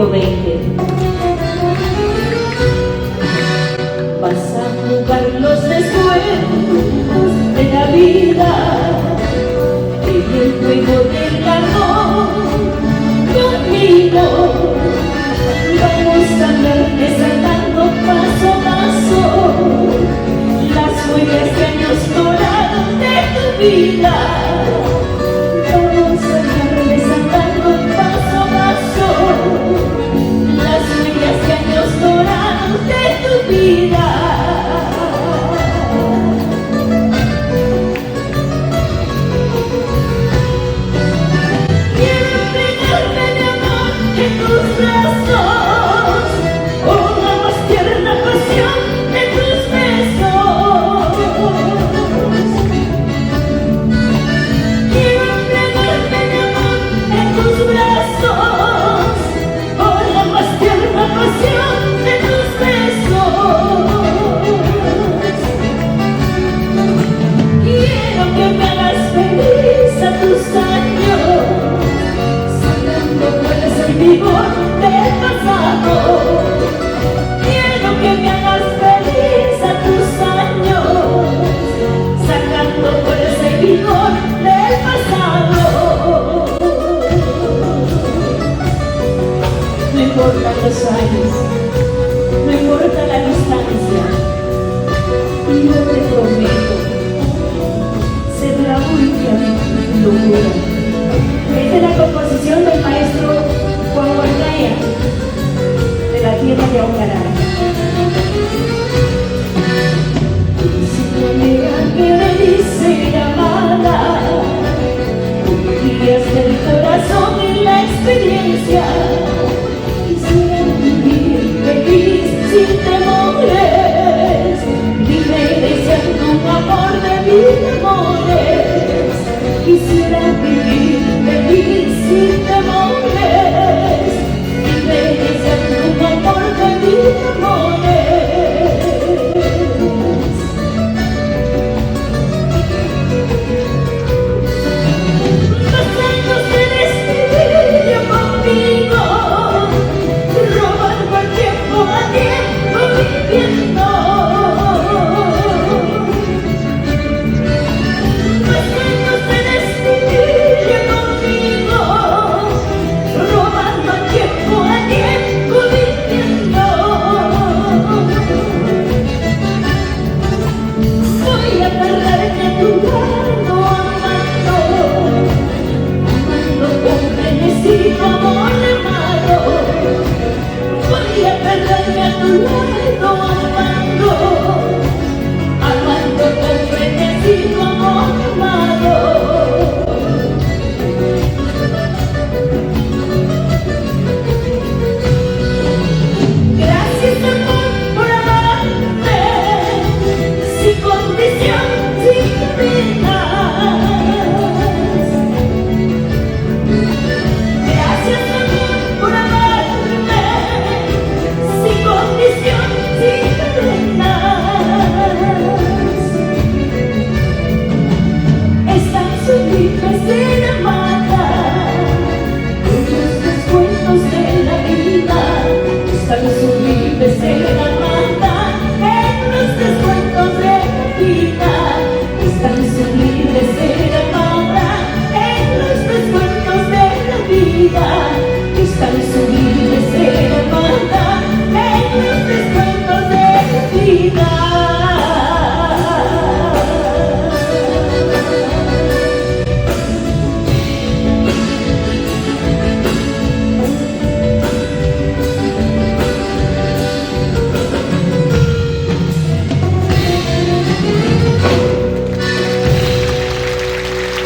siglo XX. Vas a jugar los descuentos de la vida en el juego del amor conmigo. Vamos a andar desatando paso a paso las huellas de años dorados de tu vida. Vamos a andar desatando paso a paso las huellas de años dorados de tu vida. Quiero entregarme de amor en tus brazos, con la más tierna pasión de tus besos. Quiero entregarme de amor en tus brazos, con la más tierna pasión de tus besos. Quiero que me hagas feliz a tus años, sacando fuerza y vigor del pasado. Quiero que me hagas feliz a tus años, sacando fuerza y vigor del pasado. No importan los años, no importa la distancia, y yo te prometo ser la única locura. Esta es la composición del maestro Juan Ortega, de la tierra de Aucará. Si tu amiga que me dice llamada, guías del corazón y la experiencia, quisiera vivir feliz sin temores, libre deseando un amor de mil amores. Quisiera vivir